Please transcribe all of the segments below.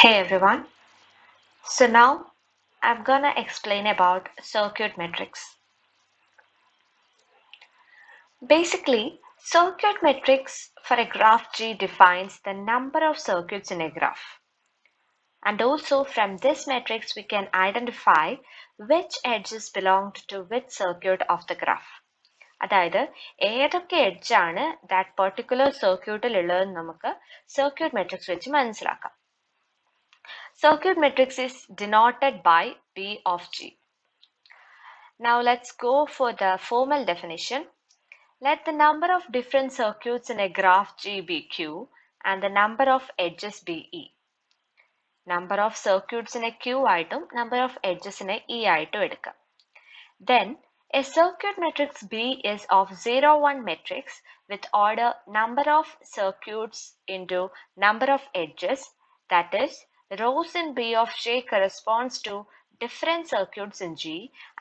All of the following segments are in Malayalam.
Hey everyone. So now I'm gonna explain about circuit matrix. Basically, circuit matrix for a graph G defines the number of circuits in a graph. And also from this matrix we can identify which edges belong to which circuit of the graph. അതായത് ഏതൊക്കെ എഡ്ജാണ് ദാറ്റ് പെർട്ടിക്കുലർ സർക്യൂട്ടിൽ ഉള്ളതെന്ന് നമുക്ക് സർക്യൂട്ട് മെട്രിക്സ് വെച്ച് മനസ്സിലാക്കാം. Circuit matrix is denoted by B of G. Now let's go for the formal definition. Let the number of different circuits in a graph G be Q and the number of edges be E. Number of circuits in a Q ആയിട്ടും number of edges in a E ആയിട്ടും എടുക്കാം. Then a circuit matrix B is of 0, 1 matrix with order number of circuits into number of edges, that is, rows in B of J corresponds to different circuits in G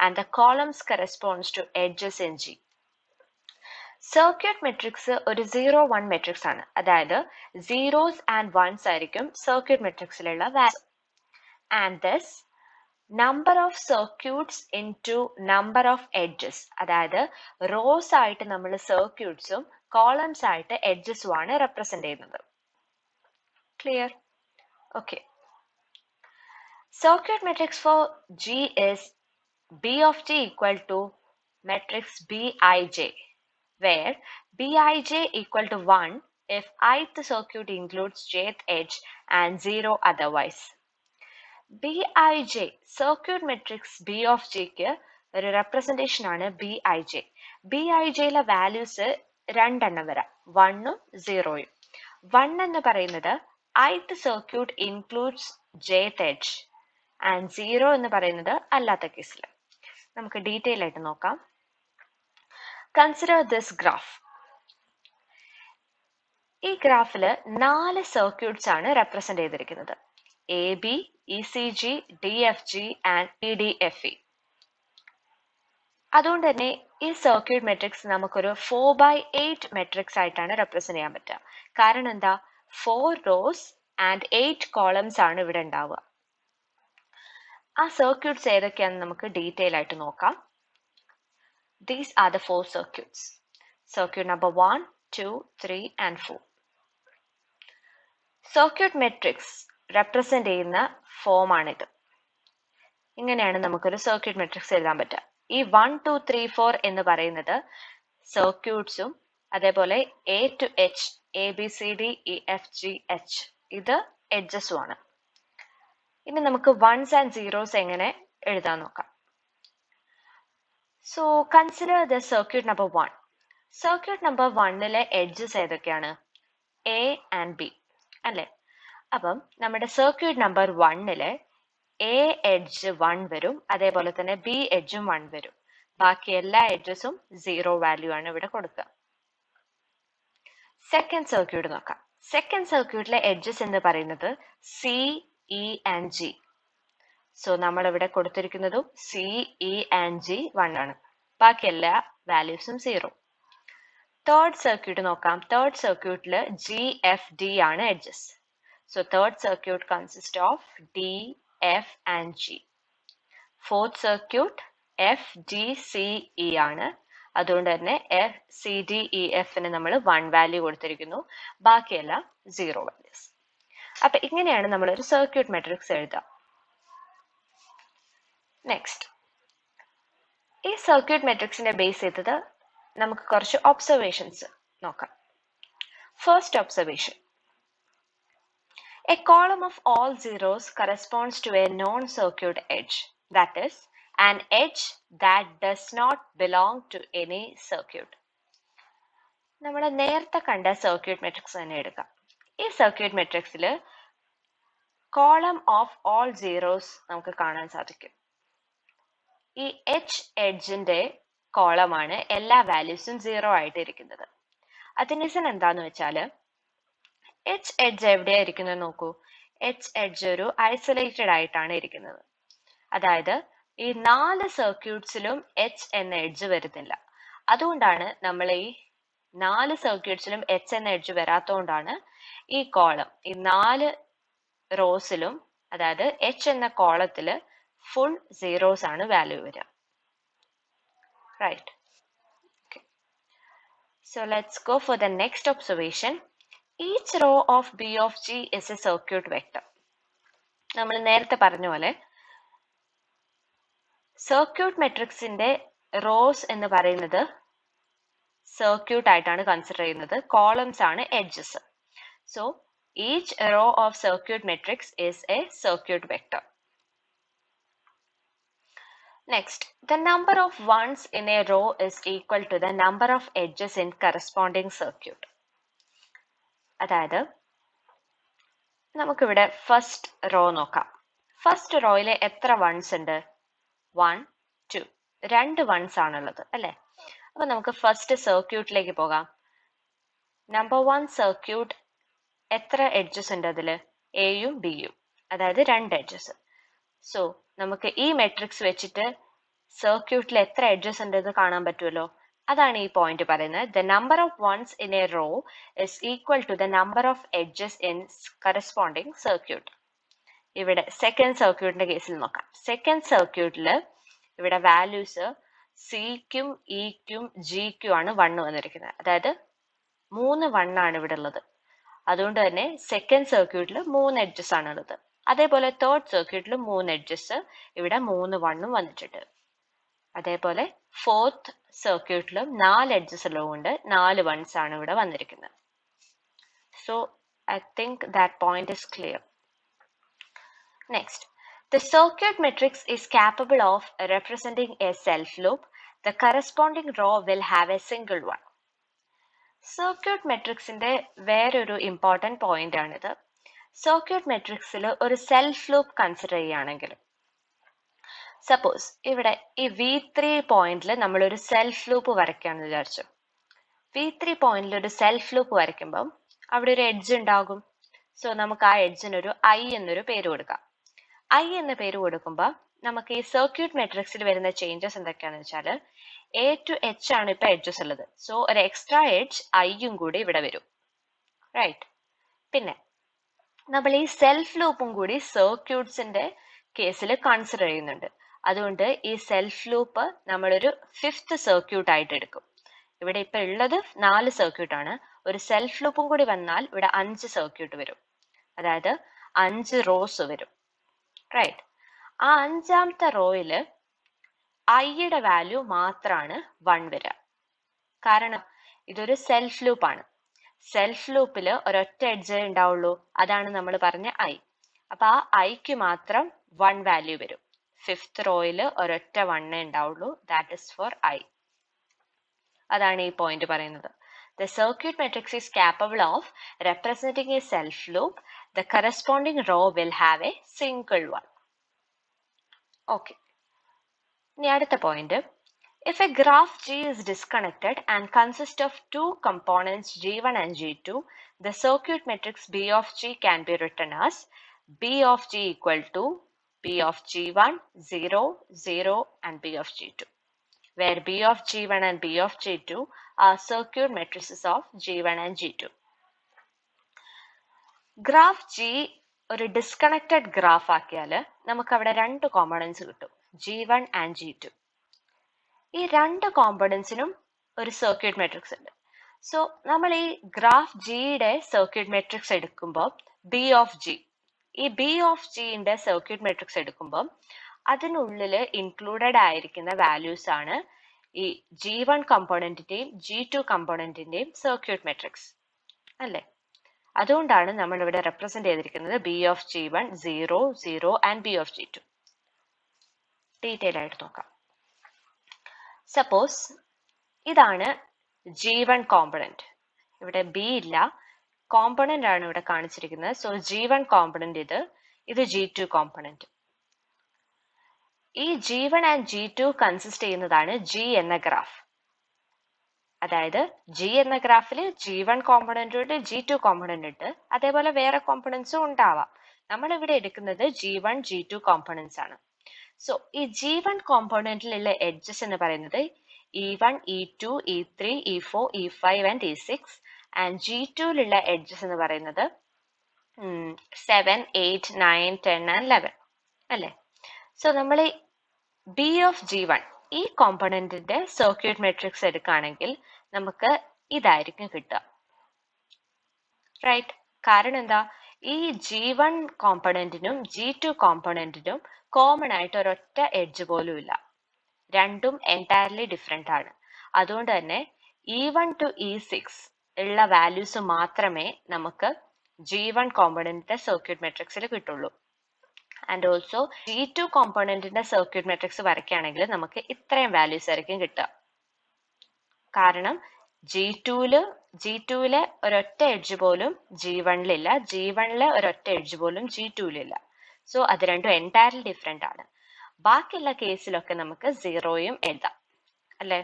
and the columns corresponds to edges in G. Circuit matrix ഒരു 0, 1 മെട്രിക്സ് ആണ്. അതായത് സീറോസ് ആൻഡ് വൺസ് ആയിരിക്കും സർക്യൂട്ട് മെട്രിക്സിലുള്ള value. And this number of circuits into number of edges, അതായത് റോസ് ആയിട്ട് നമ്മൾ സർക്യൂട്ട്സും കോളംസ് ആയിട്ട് എഡ്ജസും ആണ് റെപ്രസെന്റ് ചെയ്യുന്നത്. Clear? Okay. Circuit matrix for G is B of G equal to matrix Bij, where Bij equal to 1 if ith circuit includes jth edge and 0 otherwise. Bij circuit matrix B of G ക്ക് ഒരു റെപ്രസെന്റേഷൻ ആണ് Bij. Bijയിലെ വാല്യൂസ് രണ്ടെണ്ണം വരാം, 1ഉം 0ഉം. 1 എന്ന് പറയുന്നത് ith circuit includes jth edge and 0 എന്ന് പറയുന്നത് അല്ലാത്ത കേസിൽ. നമുക്ക് ഡീറ്റെയിൽ ആയിട്ട് നോക്കാം. Consider this graph. ഈ ഗ്രാഫില് 4 സർക്യൂട്ട്സ് ആണ് റെപ്രസെന്റ് ചെയ്തിരിക്കുന്നത്. A B, E C G, D F G and E D F E. അതുകൊണ്ട് തന്നെ ഈ സർക്യൂട്ട് മെട്രിക്സ് നമുക്കൊരു 4/8 മെട്രിക്സ് ആയിട്ടാണ് റെപ്രസെന്റ് ചെയ്യാൻ പറ്റുക. കാരണം എന്താ, 4 റോസ് ആൻഡ് 8 കോളംസ് ആണ് ഇവിടെ ഉണ്ടാവുക. ആ സർക്യൂട്ട്സ് ഏതൊക്കെയാണെന്ന് നമുക്ക് ഡീറ്റെയിൽ ആയിട്ട് നോക്കാം. These are the 4 circuits. Circuit number 1, 2, 3 and 4. Circuit matrix represent ചെയ്യുന്ന ഫോം ആണിത്. ഇങ്ങനെയാണ് നമുക്കൊരു സർക്യൂട്ട് മെട്രിക്സ് എഴുതാൻ പറ്റുക. ഈ 1, 2, 3, 4 എന്ന് പറയുന്നത് സർക്യൂട്ട്സും അതേപോലെ A to H, A B C D E F G H, ഇത് എഡ്ജസും ആണ്. ഇനി നമുക്ക് വൺസ് ആൻഡ് സീറോസ് എങ്ങനെ എഴുതാൻ നോക്കാം. So consider the circuit number 1. Circuit number 1ലെ edges ഏതൊക്കെയാണ്? A and B അല്ലേ? അപ്പം നമ്മുടെ സർക്യൂട്ട് നമ്പർ 1ലെ A എഡ്ജ് 1 വരും, അതേപോലെ തന്നെ B എഡ്ജും 1 വരും. ബാക്കി എല്ലാ എഡ്ജസും 0 വാല്യൂ ആണ് ഇവിടെ കൊടുക്കുക. സെക്കൻഡ് സർക്യൂട്ട് നോക്കാം. സെക്കൻഡ് സർക്യൂട്ടിലെ എഡ്ജസ് എന്ന് പറയുന്നത് C, E and G. So നമ്മൾ ഇവിടെ കൊടുത്തിരിക്കുന്നതും C, E and G 1 ആണ്. ബാക്കി എല്ലാ വാല്യൂസും 0. തേർഡ് സർക്യൂട്ട് നോക്കാം. തേർഡ് സർക്യൂട്ടിൽ G, F, D ആണ് edges. So third circuit consist of D, F and G. Fourth circuit F, D, C, E ആണ്. അതുകൊണ്ട് തന്നെ F, C, D, E, Fന് നമ്മൾ 1 വാല്യൂ കൊടുത്തിരിക്കുന്നു, ബാക്കിയെല്ലാം 0 വാല്യൂസ്. അപ്പൊ ഇങ്ങനെയാണ് നമ്മളൊരു സർക്യൂട്ട് മെട്രിക്സ് എഴുതുക. നെക്സ്റ്റ്, ഈ സർക്യൂട്ട് മെട്രിക്സിനെ ബേസ് ചെയ്തത് നമുക്ക് കുറച്ച് ഒബ്സർവേഷൻസ് നോക്കാം. First observation, a column of all zeros corresponds to a non circuit edge, that is an edge that does not belong to any circuit. നമ്മൾ നേരത്തെ കണ്ട സർക്യൂട്ട് മെട്രിക്സ് തന്നെ എടുക്കാം. ഈ സർക്യൂട്ട് മെട്രിക്സിൽ കോളം ഓഫ് ഓൾ സീറോസ് നമുക്ക് കാണാൻ സാധിക്കും. ഈ എച്ച് എഡ്ജിന്റെ കോളമാണ് എല്ലാ വാല്യൂസും 0 ആയിട്ട് ഇരിക്കുന്നത്. അതിന് റീസൺ എന്താന്ന് വെച്ചാല്, എച്ച് എഡ്ജ് എവിടെയാ ഇരിക്കുന്നത് നോക്കൂ. എച്ച് എഡ്ജ് ഒരു ഐസൊലേറ്റഡ് ആയിട്ടാണ് ഇരിക്കുന്നത്. അതായത് ഈ 4 സർക്യൂട്ട്സിലും എച്ച് എന്ന എഡ്ജ് വരുന്നില്ല. അതുകൊണ്ടാണ് നമ്മൾ ഈ 4 സർക്യൂട്ട്സിലും എച്ച് എന്ന എഡ്ജ് വരാത്തതുകൊണ്ടാണ് ഈ കോളം, ഈ 4 റോസിലും അതായത് H എന്ന കോളത്തിൽ full zeros ആണ് വാല്യൂ വരിക. Right. Okay. So let's go for the next observation. Each row of B of G is a circuit vector. നമ്മൾ നേരത്തെ പറഞ്ഞ പോലെ സർക്യൂട്ട് മെട്രിക്സിന്റെ റോസ് എന്ന് പറയുന്നത് സർക്യൂട്ട് ആയിട്ടാണ് കൺസിഡർ ചെയ്യുന്നത്. കോളംസ് ആണ് edges. So each row of circuit matrix is a circuit vector. Next, the number of ones in a row is equal to the number of edges in corresponding circuit. അതായത് നമുക്കിവിടെ ഫസ്റ്റ് റോ നോക്കാം. ഫസ്റ്റ് റോയിൽ എത്ര വൺസ് ഉണ്ട്? 1, 2. 2 വൺസ് ആണുള്ളത് അല്ലേ? അപ്പൊ നമുക്ക് ഫസ്റ്റ് സർക്യൂട്ടിലേക്ക് പോകാം. നമ്പർ 1 സർക്യൂട്ട് എത്ര എഡ്ജസ് ഉണ്ട് അതിൽ? എയും ബിയും, അതായത് 2 എഡ്ജസ്. സോ നമുക്ക് ഈ മെട്രിക്സ് വെച്ചിട്ട് സർക്യൂട്ടിൽ എത്ര എഡ്ജസ് ഉണ്ട് എന്ന് കാണാൻ പറ്റുമല്ലോ. അതാണ് ഈ പോയിന്റ് പറയുന്നത്. The number of ones in a row is equal to the number of edges in corresponding circuit. ഇവിടെ സെക്കൻഡ് സർക്യൂട്ടിന്റെ കേസിൽ നോക്കാം. സെക്കൻഡ് സർക്യൂട്ടിൽ ഇവിടെ വാല്യൂസ് സിക്കും ഇക്കും ജിക്കും ആണ് 1 വന്നിരിക്കുന്നത്. അതായത് 3 1 ആണ് ഇവിടെ ഉള്ളത്. അതുകൊണ്ട് തന്നെ സെക്കൻഡ് സർക്യൂട്ടിൽ 3 എഡ്ജസ് ആണ് ഉള്ളത്. അതേപോലെ തേർഡ് സർക്യൂട്ടിൽ 3 എഡ്ജസ്, ഇവിടെ 3 1 വന്നിട്ടുണ്ട്. അതേപോലെ ഫോർത്ത് സർക്യൂട്ടിലും 4 എഡ്ജസ് ഉള്ളതുകൊണ്ട് 4 വൺസ് ആണ് ഇവിടെ വന്നിരിക്കുന്നത്. So I think that point is clear. Next, the circuit matrix is capable of representing a self loop. The corresponding row will have a single one. Circuit മെട്രിക്സിന്റെ വേറൊരു ഇമ്പോർട്ടൻറ്റ് പോയിന്റ് ആണിത്. സർക്യൂട്ട് മെട്രിക്സിൽ ഒരു സെൽഫ് ലൂപ്പ് കൺസിഡർ ചെയ്യുകയാണെങ്കിൽ, സപ്പോസ് ഇവിടെ ഈ V3 പോയിന്റിൽ നമ്മളൊരു സെൽഫ് ലൂപ്പ് വരയ്ക്കുകയാണെന്ന് വിചാരിച്ചു. V3 പോയിന്റിൽ ഒരു സെൽഫ് ലൂപ്പ് വരയ്ക്കുമ്പം അവിടെ ഒരു എഡ്ജ് ഉണ്ടാകും. സോ നമുക്ക് ആ എഡ്ജിനൊരു I എന്നൊരു പേര് കൊടുക്കാം. I എന്ന പേര് കൊടുക്കുമ്പോൾ നമുക്ക് ഈ സർക്യൂട്ട് മെട്രിക്സിൽ വരുന്ന ചേഞ്ചസ് എന്തൊക്കെയാണെന്ന് വെച്ചാൽ A to H ആണ് ഇപ്പൊ എഡ്ജസ് ഉള്ളത്. സോ ഒരു എക്സ്ട്രാ എഡ്ജ് ഐയും കൂടി ഇവിടെ വരും. റൈറ്റ്. പിന്നെ നമ്മൾ ഈ സെൽഫ് ലൂപ്പും കൂടി സർക്യൂട്ട്സിന്റെ കേസിൽ കൺസിഡർ ചെയ്യുന്നുണ്ട്. അതുകൊണ്ട് ഈ സെൽഫ് ലൂപ്പ് നമ്മളൊരു 5th സർക്യൂട്ട് ആയിട്ട് എടുക്കും. ഇവിടെ ഇപ്പൊ ഉള്ളത് 4 സർക്യൂട്ട് ആണ്. ഒരു സെൽഫ് ലൂപ്പും കൂടി വന്നാൽ ഇവിടെ 5 സർക്യൂട്ട് വരും. അതായത് 5 റോസ് വരും. റൈറ്റ്. ആ 5ാമത്തെ റോയില് ഐയുടെ വാല്യൂ മാത്രമാണ് 1 വരിക. കാരണം ഇതൊരു സെൽഫ് ലൂപ്പ് ആണ്. സെൽഫ് ലൂപ്പിൽ ഒരൊറ്റ എഡ്ജ് ഉണ്ടാവുള്ളൂ. അതാണ് നമ്മൾ പറഞ്ഞ ഐ. അപ്പൊ ആ ഐക്ക് മാത്രം 1 വാല്യൂ വരും. 5th റോയിൽ ഒരൊറ്റ 1 ഉണ്ടാവുള്ളൂ. That is for I. അതാണ് ഈ പോയിന്റ് പറയുന്നത്. The circuit matrix is capable of representing a self loop. The corresponding row will have a single one. Okay. ഇനി അടുത്ത point. If a graph G is disconnected and consists of 2 components G1 and G2, the circuit matrix B of G can be written as B of G equal to B of G1, 0, 0 and B of G2, where B of G1 and B of G2 are circuit matrices of G1 and G2. Graph G ഒരു ഡിസ്കണക്റ്റഡ് ഗ്രാഫ് ആക്കിയാൽ നമുക്ക് അവിടെ 2 കോമ്പണൻസ് കിട്ടും, G1 and G2. ഈ 2 കോമ്പണൻസിനും ഒരു സർക്യൂട്ട് മെട്രിക്സ് ഉണ്ട്. സോ നമ്മൾ ഈ ഗ്രാഫ് ജിയുടെ സർക്യൂട്ട് മെട്രിക്സ് എടുക്കുമ്പോൾ ബി ഓഫ് ജി, ഈ ബി ഓഫ് ജിന്റെ സർക്യൂട്ട് മെട്രിക്സ് എടുക്കുമ്പോൾ അതിനുള്ളിൽ ഇൻക്ലൂഡഡ് ആയിരിക്കുന്ന വാല്യൂസ് ആണ് ഈ G1 കമ്പോണന്റിന്റെയും G2 കമ്പോണന്റിന്റെയും സർക്യൂട്ട് മെട്രിക്സ് അല്ലേ? അതുകൊണ്ടാണ് നമ്മൾ ഇവിടെ റെപ്രസെന്റ് ചെയ്തിരിക്കുന്നത് B of G1, 0, 0 and B of G2. Detail ആയിട്ട് നോക്കാം. സപ്പോസ് ഇതാണ് G1 കോമ്പണന്റ്. ഇവിടെ ബി ഇല്ല, കോമ്പണന്റ് ആണ് ഇവിടെ കാണിച്ചിരിക്കുന്നത്. സോ G1 കോമ്പണന്റ് ഇത് G2 കോമ്പണന്റ്. ഈ G1 ആൻഡ് G2 കൺസിസ്റ്റ് ചെയ്യുന്നതാണ് G എന്ന ഗ്രാഫ്. അതായത് G എന്ന ഗ്രാഫിൽ G1 കോമ്പണന്റ് ഉണ്ട്, G2 കോമ്പണന്റ് ഉണ്ട്, അതേപോലെ വേറെ കോമ്പണന്റ്സും ഉണ്ടാവാം. നമ്മൾ ഇവിടെ എടുക്കുന്നത് G1, G2 കോമ്പണന്റ്സ് ആണ്. സോ ഈ G1 കോമ്പണന്റിലുള്ള എഡ്ജസ് എന്ന് പറയുന്നത് E1, E2, E3, E4, E5 and E6. And G2ലുള്ള edges എന്ന് പറയുന്നത് 7, 8, 9, 10 and 11 അല്ലേ? സോ നമ്മൾ ബി ഓഫ് G1 ഈ കോമ്പണന്റിന്റെ സർക്യൂട്ട് മെട്രിക്സ് എടുക്കുകയാണെങ്കിൽ നമുക്ക് ഇതായിരിക്കും കിട്ടുക, റൈറ്റ്? കാരണം എന്താ, ഈ G1 കോമ്പണന്റിനും G2 കോമ്പണന്റിനും കോമൺ ആയിട്ട് ഒരൊറ്റ എഡ്ജ് പോലും ഇല്ല, രണ്ടും എൻറ്റയർലി ഡിഫറെന്റ് ആണ്. അതുകൊണ്ട് തന്നെ E1 to E6 ഉള്ള വാല്യൂസ് മാത്രമേ നമുക്ക് G1 കോമ്പണന്റിന്റെ സർക്യൂട്ട് മെട്രിക്സിൽ കിട്ടുള്ളൂ. ആൻഡ് ഓൾസോ G2 കോമ്പണന്റിന്റെ സർക്യൂട്ട് മെട്രിക്സ് വരയ്ക്കുകയാണെങ്കിൽ നമുക്ക് ഇത്രയും വാല്യൂസ് ആയിരിക്കും കിട്ടുക. കാരണം G2ലെ ഒരൊറ്റ എഡ്ജ് പോലും G1ലില്ല, G1ലെ ഒരൊറ്റ എഡ്ജ് പോലും G2ലില്ല. സോ അത് രണ്ടും എൻറ്റയർലി ഡിഫറെന്റ് ആണ്. ബാക്കിയുള്ള കേസിലൊക്കെ നമുക്ക് സീറോയും എഴുതാം, അല്ലേ?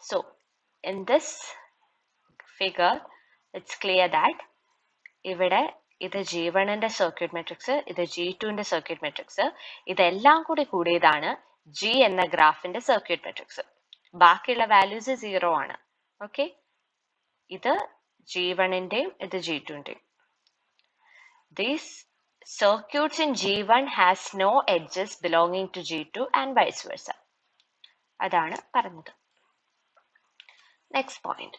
So in this figure it's clear that ഇവിടെ ഇത് G1ന്റെ സർക്യൂട്ട് മെട്രിക്സ്, ഇത് G2ന്റെ സർക്യൂട്ട് മെട്രിക്സ്, ഇതെല്ലാം കൂടി കൂടിയതാണ് G എന്ന ഗ്രാഫിന്റെ സർക്യൂട്ട് മെട്രിക്സ്. ബാക്കിയുള്ള വാല്യൂസ് സീറോ ആണ്. ഓക്കെ, ഇത് G1ന്റെയും ഇത് G2ന്റെയും. These circuits in G1 has no edges belonging to G2 and vice versa. അതാണ് പറഞ്ഞത്. Next point.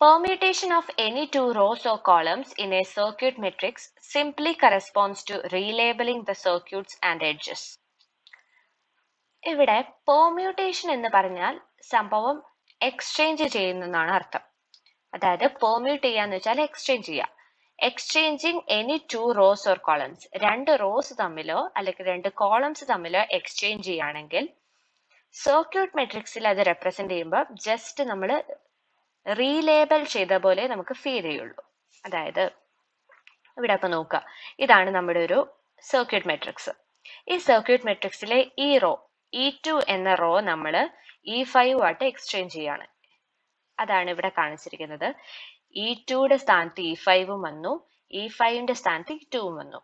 Permutation of any two rows or columns in a circuit matrix simply corresponds to relabeling the circuits and edges. ഇവിടെ പെർമ്യൂട്ടേഷൻ എന്ന് പറഞ്ഞാൽ സംഭവം എക്സ്ചേഞ്ച് ചെയ്യുന്നതാണ് അർത്ഥം. അതായത് പെർമ്യൂട്ട് ചെയ്യാന്ന് വെച്ചാൽ എക്സ്ചേഞ്ച് ചെയ്യാം. Exchanging any two rose or columns, രണ്ട് റോസ് തമ്മിലോ അല്ലെങ്കിൽ രണ്ട് കോളംസ് തമ്മിലോ എക്സ്ചേഞ്ച് ചെയ്യുകയാണെങ്കിൽ സർക്യൂട്ട് മെട്രിക്സിൽ അത് റെപ്രസെന്റ് ചെയ്യുമ്പോൾ ജസ്റ്റ് നമ്മൾ റീലേബൽ ചെയ്ത പോലെ നമുക്ക് ഫീൽ ചെയ്യുള്ളൂ. അതായത് ഇവിടെ അപ്പൊ നോക്കുക, ഇതാണ് നമ്മുടെ ഒരു സർക്യൂട്ട് മെട്രിക്സ്. ഈ സർക്യൂട്ട് മെട്രിക്സിലെ ഈ റോ E2 എന്ന റോ നമ്മൾ E5 ആയിട്ട് എക്സ്ചേഞ്ച് ചെയ്യാണ്. അതാണ് ഇവിടെ കാണിച്ചിരിക്കുന്നത്. E2യുടെ സ്ഥാനത്ത് E5 വന്നു, E5ന്റെ സ്ഥാനത്ത് E2 വന്നു,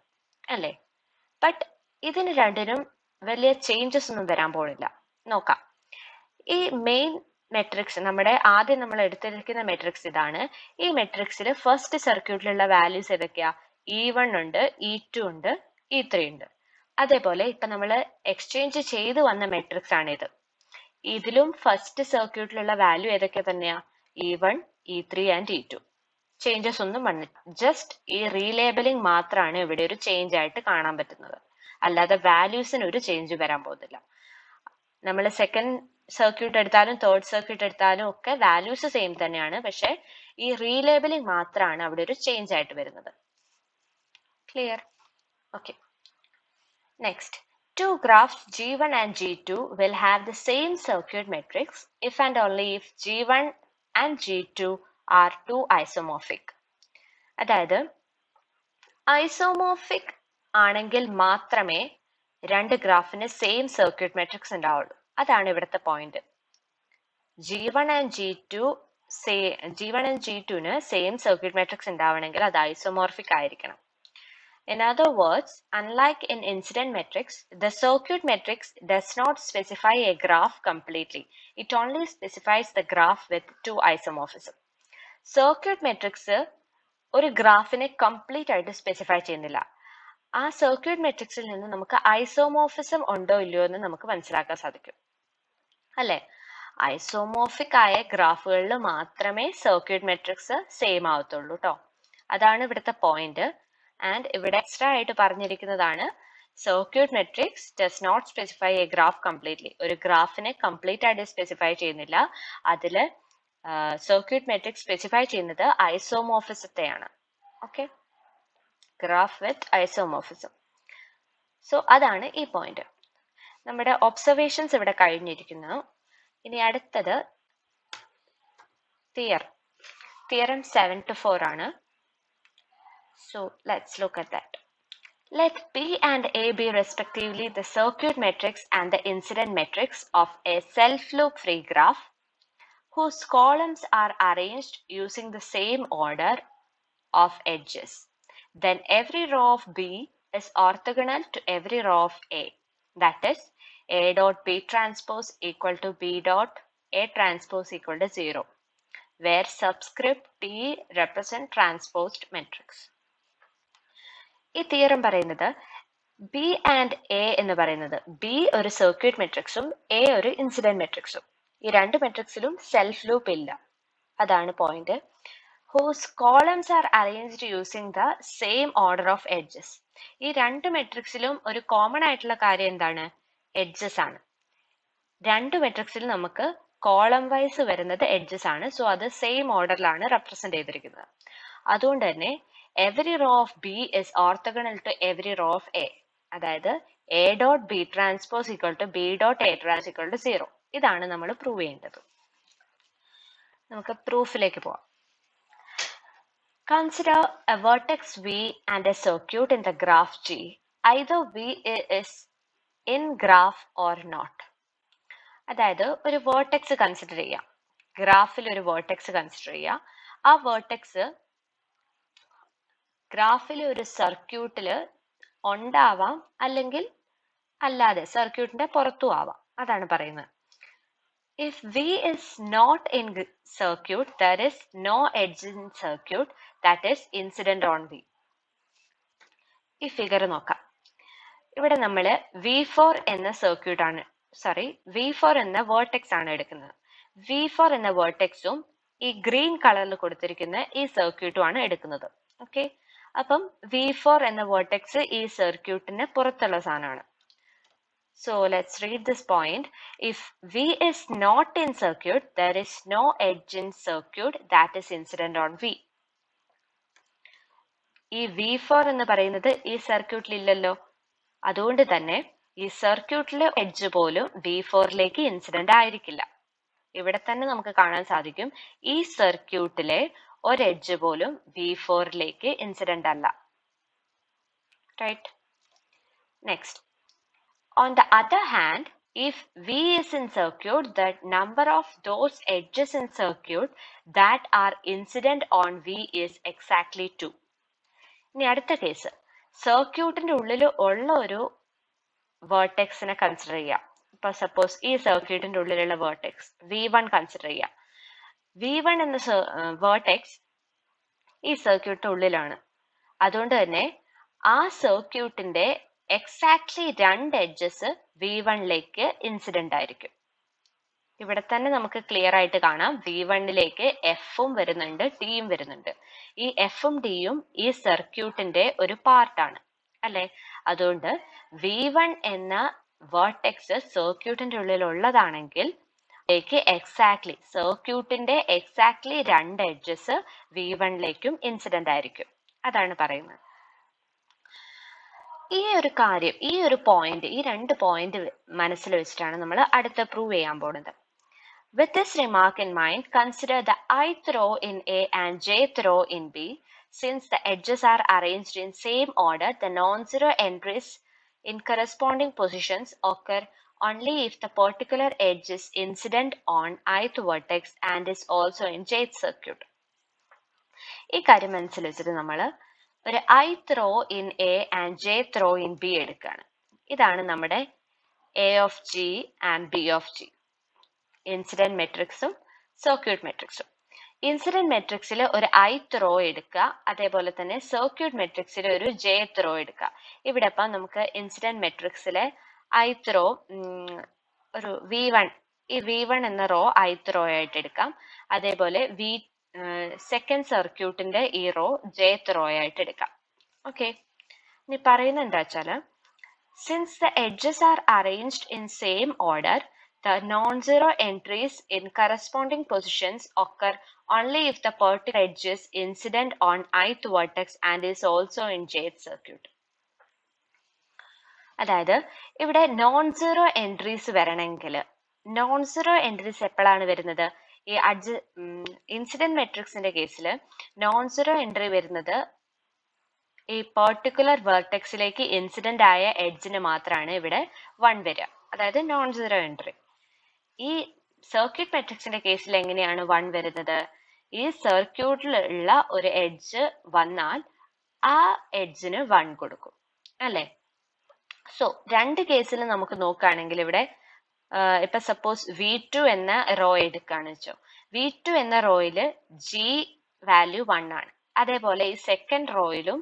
അല്ലേ? ബട്ട് ഇതിന് രണ്ടിനും വലിയ ചേഞ്ചസ് ഒന്നും വരാൻ പോണില്ല. നോക്കാം. ഈ മെയിൻ മെട്രിക്സ് നമ്മുടെ ആദ്യം നമ്മൾ എടുത്തിരിക്കുന്ന മെട്രിക്സ് ഇതാണ്. ഈ മെട്രിക്സിൽ ഫസ്റ്റ് സർക്യൂട്ടിലുള്ള വാല്യൂസ് ഏതൊക്കെയാ? E1 ഉണ്ട്, E2 ഉണ്ട്, E3 ഉണ്ട്. അതേപോലെ ഇപ്പൊ നമ്മൾ എക്സ്ചേഞ്ച് ചെയ്തു വന്ന മെട്രിക്സ് ആണിത്. ഇതിലും ഫസ്റ്റ് സർക്യൂട്ടിലുള്ള വാല്യൂ ഏതൊക്കെ തന്നെയാ? E1, E3 and E2. Changes ഒന്നും വന്നിട്ടില്ല. ജസ്റ്റ് ഈ റീലേബലിംഗ് മാത്രമാണ് ഇവിടെ ഒരു ചേഞ്ച് ആയിട്ട് കാണാൻ പറ്റുന്നത്. അല്ലാതെ വാല്യൂസിന് ഒരു ചേഞ്ച് വരാൻ പോകുന്നില്ല. നമ്മൾ സെക്കൻഡ് സർക്യൂട്ട് എടുത്താലും തേർഡ് സർക്യൂട്ട് എടുത്താലും ഒക്കെ വാല്യൂസ് സെയിം തന്നെയാണ്, പക്ഷെ ഈ റീലേബലിംഗ് മാത്രമാണ് അവിടെ ഒരു ചേഞ്ച് ആയിട്ട് വരുന്നത്. Clear? Okay. Next, two graphs G1 and G2 will have the same circuit matrix if and only if G1 and G2 are two isomorphic. അതായത് ഐസോമോർഫിക് ആണെങ്കിൽ മാത്രമേ രണ്ട് ഗ്രാഫിന് സെയിം സർക്യൂട്ട് മെട്രിക്സ് ഉണ്ടാവുള്ളൂ. അതാണ് ഇവിടുത്തെ പോയിന്റ്. G1 and G2ന് സെയിം സർക്യൂട്ട് മെട്രിക്സ് ഉണ്ടാവണമെങ്കിൽ അത് ഐസോമോർഫിക് ആയിരിക്കണം. In other words, unlike in incident matrix, the circuit matrix does not specify a graph completely. It only specifies the graph with two isomorphism. Circuit matrix ഒരു ഗ്രാഫിനെ കംപ്ലീറ്റ് ആയിട്ട് സ്പെസിഫൈ ചെയ്യുന്നില്ല. ആ സർക്യൂട്ട് മെട്രിക്സിൽ നിന്ന് നമുക്ക് ഐസോമോർഫിസം ഉണ്ടോ ഇല്ലയോ എന്ന് നമുക്ക് മനസ്സിലാക്കാൻ സാധിക്കും, അല്ലെ? ഐസോമോർഫിക് ആയ ഗ്രാഫുകളിൽ മാത്രമേ സർക്യൂട്ട് മെട്രിക്സ് സെയിം ആവത്തുള്ളൂ കേട്ടോ. അതാണ് ഇവിടുത്തെ പോയിന്റ്. ആൻഡ് ഇവിടെ എക്സ്ട്രാ ആയിട്ട് പറഞ്ഞിരിക്കുന്നതാണ് circuit matrix does not specify a graph completely. ഒരു ഗ്രാഫിനെ കംപ്ലീറ്റ് ആയിട്ട് സ്പെസിഫൈ ചെയ്യുന്നില്ല. അതില് സർക്യൂട്ട് മെട്രിക്സ് സ്പെസിഫൈ ചെയ്യുന്നത് ഐസോമോർഫിസത്തെയാണ്. Okay, graph with isomorphism. So അതാണ് ഈ പോയിന്റ്. നമ്മുടെ ഒബ്സർവേഷൻസ് ഇവിടെ കഴിഞ്ഞിരിക്കുന്നു. ഇനി അടുത്തത് തിയറം 7 to 4 ആണ്. So let's look at that. Let P and A be respectively the circuit matrix and the incident matrix of a self-loop free graph whose columns are arranged using the same order of edges. Then every row of B is orthogonal to every row of A. That is, A dot B transpose equal to B dot A transpose equal to 0. where subscript T represent transposed matrix. ഈ തിയറം പറയുന്നത് ബി ആൻഡ് എ എന്ന് പറയുന്നത് ബി ഒരു സർക്യൂട്ട് മെട്രിക്സും എ ഒരു ഇൻസിഡന്റ് മെട്രിക്സും. ഈ രണ്ട് മെട്രിക്സിലും സെൽഫ് ലൂപ്പ് ഇല്ല. അതാണ് point. Whose columns are arranged using the same order of edges. ഈ രണ്ട് മെട്രിക്സിലും ഒരു കോമൺ ആയിട്ടുള്ള കാര്യം എന്താണ്? എഡ്ജസ് ആണ്. രണ്ട് മെട്രിക്സിൽ നമുക്ക് കോളം വൈസ് വരുന്നത് എഡ്ജസ് ആണ്. സോ അത് സെയിം ഓർഡറിലാണ് റെപ്രസെന്റ് ചെയ്തിരിക്കുന്നത്. അതുകൊണ്ട് തന്നെ every row of B is orthogonal to every row of A. അതായത് A dot B transpose equal to B dot A trans equal to 0. ഇതാണ് നമ്മൾ പ്രൂവ് ചെയ്യേണ്ടത്. നമുക്ക് പ്രൂഫിലേക്ക് പോവാം. Consider a vertex V and a circuit in the graph G. Either V is in graph or not. അതായത് ഒരു വേർട്ടെക്സ് കൺസിഡർ ചെയ്യാം. ഗ്രാഫിൽ ഒരു വേർട്ടെക്സ് കൺസിഡർ ചെയ്യാം. ആ വേർട്ടെക്സ് ഗ്രാഫിൽ ഒരു സർക്യൂട്ടിൽ ഉണ്ടാവാം, അല്ലെങ്കിൽ അല്ലാതെ സർക്യൂട്ടിന്റെ പുറത്തും ആവാം. അതാണ് പറയുന്നത്. If V is not in circuit, there is no edge in circuit that is incident on V. ഈ ഫിഗർ നോക്കാം. ഇവിടെ നമ്മൾ V4 എന്ന സർക്യൂട്ട് ആണ് V4 എന്ന വേർട്ടെക്സ് ആണ് എടുക്കുന്നത്. V4 എന്ന വേർട്ടെക്സും ഈ ഗ്രീൻ കളറിൽ കൊടുത്തിരിക്കുന്ന ഈ സർക്യൂട്ടും ആണ് എടുക്കുന്നത്. ഓക്കെ, അപ്പം V4 എന്ന വേർട്ടെക്സ് ഈ സർക്യൂട്ടിന് പുറത്തുള്ള സാധനമാണ്. So let's read this point. If V is not in circuit, there is no edge in circuit that is incident on V. ഈ V4 എന്ന് പറയുന്നത് ഈ സർക്യൂട്ടിൽ ഇല്ലല്ലോ. അതുകൊണ്ട് തന്നെ ഈ സർക്യൂട്ടിലെ എഡ്ജ് പോലും V4ലേക്ക് ഇൻസിഡന്റ് ആയിരിക്കില്ല. ഇവിടെ തന്നെ നമുക്ക് കാണാൻ സാധിക്കും ഈ സർക്യൂട്ടിലെ ഒരു എഡ്ജ് പോലും V4ലേക്ക് ഇൻസിഡന്റ് അല്ല. Right. Next, on the other hand, if V is in circuit, the number of those edges in circuit that are incident on V is exactly 2. ഇനി അടുത്ത കേസ്, സർക്യൂട്ടിന്റെ ഉള്ളിൽ ഉള്ള ഒരു വേർട്ടെക്സിനെ കൺസിഡർ ചെയ്യാം. ഇപ്പൊ സപ്പോസ് ഈ സർക്യൂട്ടിന്റെ ഉള്ളിലുള്ള വേർട്ടെക്സ് V1 കൺസിഡർ ചെയ്യാം. V1 എന്ന വേർട്ടെക്സ് ഈ സർക്യൂട്ടിന്റെ ഉള്ളിലാണ്. അതുകൊണ്ട് തന്നെ ആ സർക്യൂട്ടിന്റെ എക്സാക്ട്ലി രണ്ട് എഡ്ജസ് V1ലേക്ക് ഇൻസിഡന്റ് ആയിരിക്കും. ഇവിടെ തന്നെ നമുക്ക് ക്ലിയർ ആയിട്ട് കാണാം V1ലേക്ക് Fഉം വരുന്നുണ്ട്, Tയും വരുന്നുണ്ട്. ഈ Fഉം Tയും ഈ സർക്യൂട്ടിന്റെ ഒരു പാർട്ടാണ് അല്ലെ. അതുകൊണ്ട് V1 എന്ന വേർട്ടെക്സ് സർക്യൂട്ടിന്റെ ഉള്ളിൽ ഉള്ളതാണെങ്കിൽ സർക്യൂട്ടിന്റെ എക്സാക്ട്ലി രണ്ട് എഡ്ജസ് V1ലേക്കും ഇൻസിഡന്റ് ആയിരിക്കും. അതാണ് പറയുന്നത്. ഈ ഒരു കാര്യം, ഈ ഒരു പോയിന്റ്, ഈ രണ്ട് പോയിന്റ് മനസ്സിൽ വെച്ചിട്ടാണ് നമ്മൾ അടുത്ത പ്രൂവ് ചെയ്യാൻ പോകുന്നത്. With this remark in mind, consider the ith row in A and jth row in B. Since the edges are arranged in same order, the non-zero entries in corresponding positions occur only if the particular edge is incident on ith vertex and is also in jth circuit. ഈ കാര്യം മനസ്സിൽ വെച്ചിട്ട് നമ്മൾ ഒരു ith row in A and jth row in B എടുക്കുകയാണ്. ഇതാണ് നമ്മുടെ A of G and B of G. Incident മെട്രിക്സും സർക്യൂട്ട് മെട്രിക്സും. ഇൻസിഡന്റ് മെട്രിക്സിൽ ഒരു ith row എടുക്കുക, അതേപോലെ തന്നെ സർക്യൂട്ട് മെട്രിക്സിൽ ഒരു jth row എടുക്കുക. ഇവിടെ ഇപ്പം നമുക്ക് ഇൻസിഡന്റ് മെട്രിക്സിലെ ith row ഒരു V1, ഈ V1 എന്ന റോ ith row ആയിട്ട് എടുക്കാം. അതേപോലെ സെക്കൻഡ് സർക്യൂട്ടിന്റെ ഈ റോ jth row ആയിട്ട് എടുക്കാം. ഓക്കെ, ഇനി പറയുന്നത് എന്താ വെച്ചാല്, since the edges are arranged in same order, the non-zero entries in corresponding positions occur only if the particular edge is incident on ith vertex and is also in jth circuit. അതായത് ഇവിടെ non-zero entries വരണമെങ്കിൽ, non-zero entries എപ്പോഴാണ് വരുന്നത്? ഈ ഇൻസിഡന്റ് മെട്രിക്സിന്റെ കേസിൽ non-zero entry വരുന്നത് ഈ പെർട്ടിക്കുലർ വെർട്ടെക്സിലേക്ക് ഇൻസിഡന്റ് ആയ എഡ്ജിന് മാത്രമാണ് ഇവിടെ 1 വരിക, അതായത് non-zero entry. ഈ സർക്യൂട്ട് മെട്രിക്സിന്റെ കേസിൽ എങ്ങനെയാണ് 1 വരുന്നത്? ഈ സർക്യൂട്ടിലുള്ള ഒരു എഡ്ജ് വന്നാൽ ആ എഡ്ജിന് 1 കൊടുക്കും അല്ലെ. സോ രണ്ട് കേസിൽ നമുക്ക് നോക്കുകയാണെങ്കിൽ ഇവിടെ ഇപ്പൊ സപ്പോസ് V2 എന്ന റോ എടുക്കുകയാണെന്ന് വെച്ചോ. V2 എന്ന റോയിൽ G വാല്യൂ 1 ആണ്. അതേപോലെ ഈ സെക്കൻഡ് റോയിലും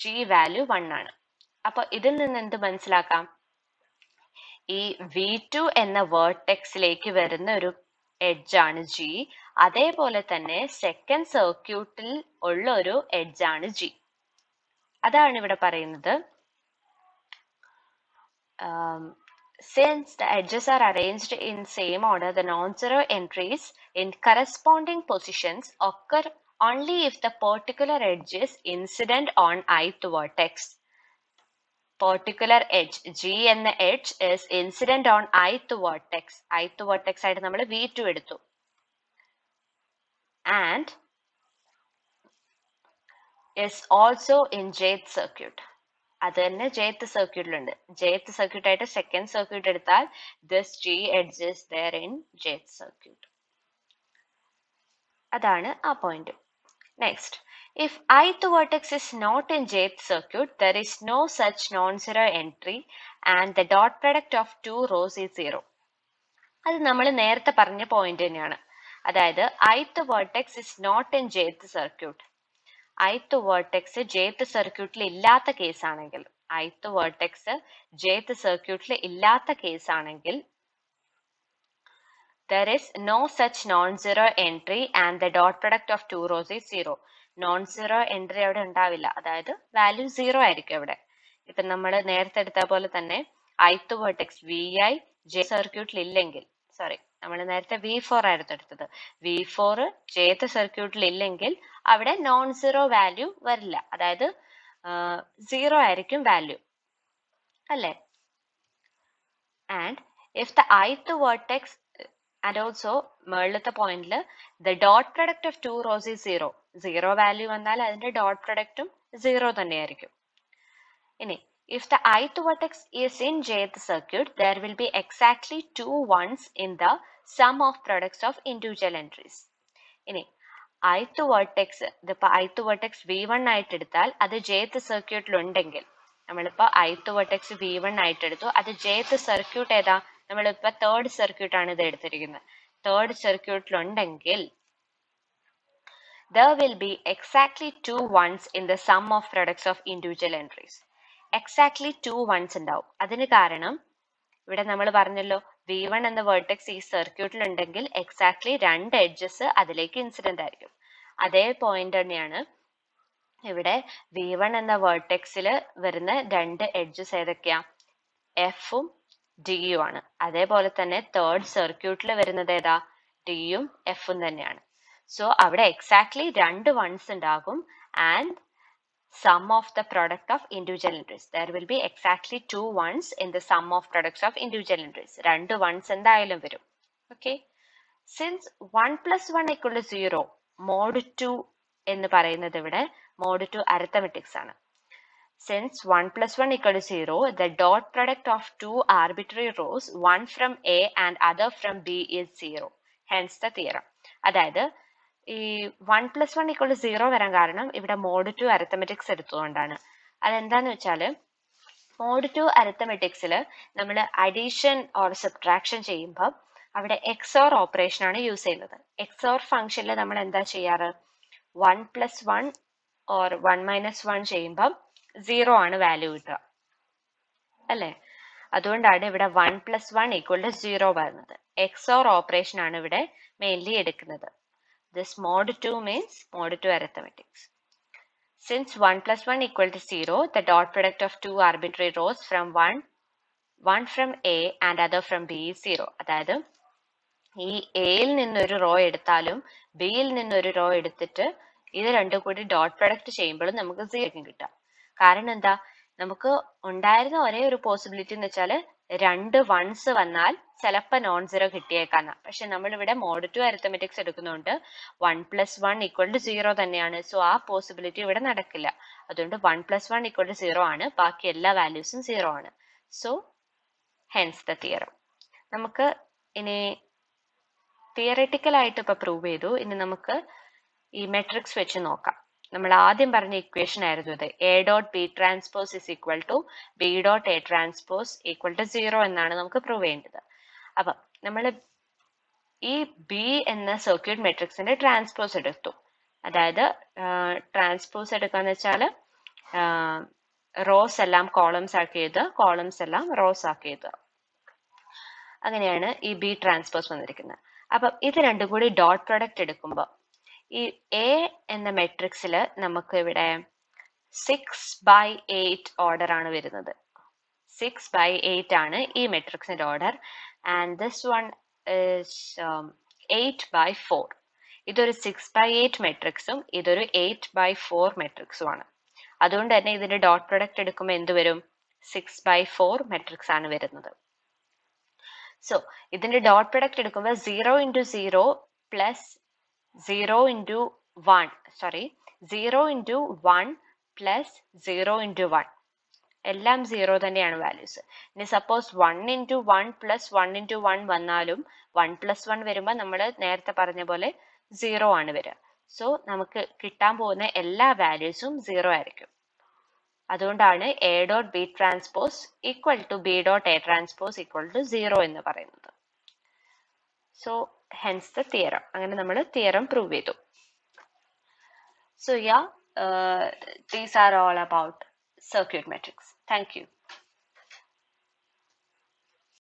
G വാല്യൂ 1 ആണ്. അപ്പൊ ഇതിൽ നിന്ന് എന്ത് മനസ്സിലാക്കാം? ഈ V2 എന്ന വേർട്ടെക്സിലേക്ക് വരുന്ന ഒരു എഡ്ജ് ആണ് G. അതേപോലെ തന്നെ സെക്കൻഡ് സർക്യൂട്ടിൽ ഉള്ള ഒരു എഡ്ജ് ആണ് G. അതാണ് ഇവിടെ പറയുന്നത്. Since the edges are arranged in same order, the non-zero entries in corresponding positions occur only if the particular edge is incident on ith vertex. Particular edge, G എന്ന edge is incident on ith vertex. ith vertex ആയിട്ട് നമ്മൾ V2 എടുത്തു. And is also in jth circuit. അത് തന്നെ jth സർക്യൂട്ടിലുണ്ട്. jth സർക്യൂട്ട് ആയിട്ട് സെക്കൻഡ് സർക്യൂട്ട് എടുത്താൽ this G edge is there in jth circuit. അതാണ് ആ point. Next, if ith vertex is not in jth circuit, there is no such non-zero entry and the dot product of two rows is 0. അത് നമ്മൾ നേരത്തെ പറഞ്ഞ പോയിന്റ് തന്നെയാണ്. അതായത് ith vertex is not in jth circuit. ith vertex jth സർക്യൂട്ടിൽ ഇല്ലാത്ത കേസാണെങ്കിൽ, ith vertex jth സർക്യൂട്ടിൽ ഇല്ലാത്ത കേസാണെങ്കിൽ there is no such non-zero entry and the dot product of two rows is 0. Non-zero entry അവിടെ ഉണ്ടാവില്ല, അതായത് വാല്യൂ 0 ആയിരിക്കും അവിടെ. ഇപ്പൊ നമ്മൾ നേരത്തെ എടുത്ത പോലെ തന്നെ ith vertex vi j സർക്യൂട്ടിൽ ഇല്ലെങ്കിൽ, സോറി നമ്മൾ നേരത്തെ V4 ആയിരുന്നു എടുത്തത്, V4 jth സർക്യൂട്ടിൽ ഇല്ലെങ്കിൽ അവിടെ നോൺ സീറോ വാല്യൂ വരില്ല, അതായത് 0 ആയിരിക്കും വാല്യൂ അല്ലേ. And if the ith vertex and also മേളിലത്തെ പോയിന്റിൽ the dot product of two rows is 0. 0 value വന്നാൽ അതിന്റെ ഡോട്ട് പ്രൊഡക്റ്റും 0 തന്നെയായിരിക്കും. ഇനി if the ith vertex is in jth circuit, there will be exactly two ones in the sum of products of individual entries. ഇനി ith vertex, ഇതിപ്പോ ith vertex V1 ആയിട്ട് എടുത്താൽ അത് jth സർക്യൂട്ടിൽ ഉണ്ടെങ്കിൽ, നമ്മളിപ്പോ ith vertex V1 ആയിട്ട് എടുത്തു, അത് jth സർക്യൂട്ട് ഏതാ, നമ്മളിപ്പോ തേർഡ് സർക്യൂട്ട് ആണ് ഇത് എടുത്തിരിക്കുന്നത്, തേർഡ് സർക്യൂട്ടിൽ ഉണ്ടെങ്കിൽ there will be exactly two ones in the sum of products of individual entries. Exactly 2 ones ഉണ്ടാവും. അതിന് കാരണം ഇവിടെ നമ്മൾ പറഞ്ഞല്ലോ V1 എന്ന വേർട്ടെക്സ് ഈ സർക്യൂട്ടിൽ ഉണ്ടെങ്കിൽ എക്സാക്ട്ലി 2 എഡ്ജസ് അതിലേക്ക് ഇൻസിഡന്റ് ആയിരിക്കും. അതേ പോയിന്റ് തന്നെയാണ് ഇവിടെ V1 എന്ന വേർട്ടെക്സിൽ വരുന്ന 2 എഡ്ജസ് ഏതൊക്കെയാ, എഫും ഡിയും ആണ്. അതേപോലെ തന്നെ തേർഡ് സർക്യൂട്ടിൽ വരുന്നത് ഏതാ, ഡിയും എഫും തന്നെയാണ്. സോ അവിടെ എക്സാക്ട്ലി 2 വൺസ് ഉണ്ടാകും. And sum of the product of individual entries, there will be exactly two ones in the sum of products of individual entries. 2 ones എന്തായാലും വരും. Okay, since 1 plus 1 equal to 0, mod 2 എന്ന് പറയുന്നത് ഇവിടെ mod 2 arithmetics ആണ്. Since 1 plus 1 equal to 0, the dot product of two arbitrary rows, one from A and other from B is 0. Hence the theorem. അതായത് ഈ 1 plus 1 equal to 0 വരാൻ കാരണം ഇവിടെ mod 2 arithmetics എടുത്തുകൊണ്ടാണ്. അതെന്താന്ന് വെച്ചാൽ mod 2 arithmeticsൽ നമ്മൾ അഡീഷൻ ഓർ സബ്ട്രാക്ഷൻ ചെയ്യുമ്പോൾ അവിടെ XOR ഓപ്പറേഷൻ ആണ് യൂസ് ചെയ്യുന്നത്. XOR ഫംഗ്ഷനിൽ നമ്മൾ എന്താ ചെയ്യാറ്, 1 plus 1 or 1 minus 1 ചെയ്യുമ്പോൾ 0 ആണ് വാല്യൂ കിട്ടുക അല്ലേ. അതുകൊണ്ടാണ് ഇവിടെ 1 plus 1 equal to 0 വരുന്നത്. XOR ഓപ്പറേഷൻ ആണ് ഇവിടെ മെയിൻലി എടുക്കുന്നത്. This mod 2 means mod 2 arithmetics. Since 1 plus 1 equal to 0, the dot product of two arbitrary rows from one from A and other from B is 0. അതായത് ഈ എയിൽ നിന്നൊരു റോ എടുത്താലും ബിയിൽ നിന്നൊരു റോ എടുത്തിട്ട് ഇത് രണ്ടും കൂടി ഡോട്ട് പ്രൊഡക്റ്റ് ചെയ്യുമ്പോഴും നമുക്ക് 0 കിട്ടാം. കാരണം എന്താ, നമുക്ക് ഉണ്ടായിരുന്ന ഒരേ ഒരു പോസിബിലിറ്റി എന്ന് വെച്ചാൽ 2 വൺസ് വന്നാൽ ചിലപ്പോൾ നോൺ സീറോ കിട്ടിയേക്കാന്ന. പക്ഷെ നമ്മളിവിടെ mod 2 arithmetics എടുക്കുന്നതുകൊണ്ട് 1 plus 1 equal to 0 തന്നെയാണ്. സോ ആ പോസിബിലിറ്റി ഇവിടെ നടക്കില്ല. അതുകൊണ്ട് 1 plus 1 equal to 0 ആണ്, ബാക്കി എല്ലാ വാല്യൂസും 0 ആണ്. So hence the theorem. നമുക്ക് ഇനി തിയററ്റിക്കൽ ആയിട്ട് ഇപ്പൊ പ്രൂവ് ചെയ്തു. ഇനി നമുക്ക് ഈ മെട്രിക്സ് വെച്ച് നോക്കാം. നമ്മൾ ആദ്യം പറഞ്ഞ ഇക്വേഷൻ ആയിരുന്നു ഇത്, A dot B transpose is equal to B dot A transpose equal to 0 എന്നാണ് നമുക്ക് പ്രൂവ് ചെയ്യേണ്ടത്. അപ്പം നമ്മൾ ഈ ബി എന്ന സർക്യൂട്ട് മെട്രിക്സിന്റെ ട്രാൻസ്പോസ് എടുത്തു. അതായത് ട്രാൻസ്പോസ് എടുക്കാന്ന് വെച്ചാൽ റോസ് എല്ലാം കോളംസ് ആക്കിയത്, കോളംസ് എല്ലാം റോസ് ആക്കിയത്. അങ്ങനെയാണ് ഈ ബി ട്രാൻസ്പോസ് വന്നിരിക്കുന്നത്. അപ്പം ഇത് രണ്ടും കൂടി ഡോട്ട് പ്രൊഡക്റ്റ് എടുക്കുമ്പോൾ ഈ എ എന്ന മെട്രിക്സിൽ നമുക്ക് ഇവിടെ 6/8 ഓർഡർ ആണ് വരുന്നത്. 6/8 ആണ് ഈ മെട്രിക്സിന്റെ order. And this one is 8/4. ഇതൊരു 6/8 മെട്രിക്സും ഇതൊരു 8/4 മെട്രിക്സും ആണ്. അതുകൊണ്ട് തന്നെ ഇതിന്റെ ഡോട്ട് പ്രൊഡക്റ്റ് എടുക്കുമ്പോൾ എന്ത് വരും? 6/4 മെട്രിക്സ് ആണ് വരുന്നത്. സോ ഇതിന്റെ ഡോട്ട് പ്രൊഡക്റ്റ് എടുക്കുമ്പോൾ 0 × 0 പ്ലസ് 0 × 1 0 × 1 പ്ലസ് 0 × 1 എല്ലാം 0 തന്നെയാണ് വാല്യൂസ്. ഇനി സപ്പോസ് 1 × 1 പ്ലസ് 1 × 1 വന്നാലും 1 + 1 വരുമ്പോൾ നമ്മൾ നേരത്തെ പറഞ്ഞ പോലെ 0 ആണ് വരിക. സോ നമുക്ക് കിട്ടാൻ പോകുന്ന എല്ലാ വാല്യൂസും 0 ആയിരിക്കും. അതുകൊണ്ടാണ് A.B_T = B.A_T 0 എന്ന് പറയുന്നത്. So hence the theorem. അങ്ങനെ നമ്മൾ തിയറം പ്രൂവ് ചെയ്തു. So yeah, these are all about circuit metrics. Thank you.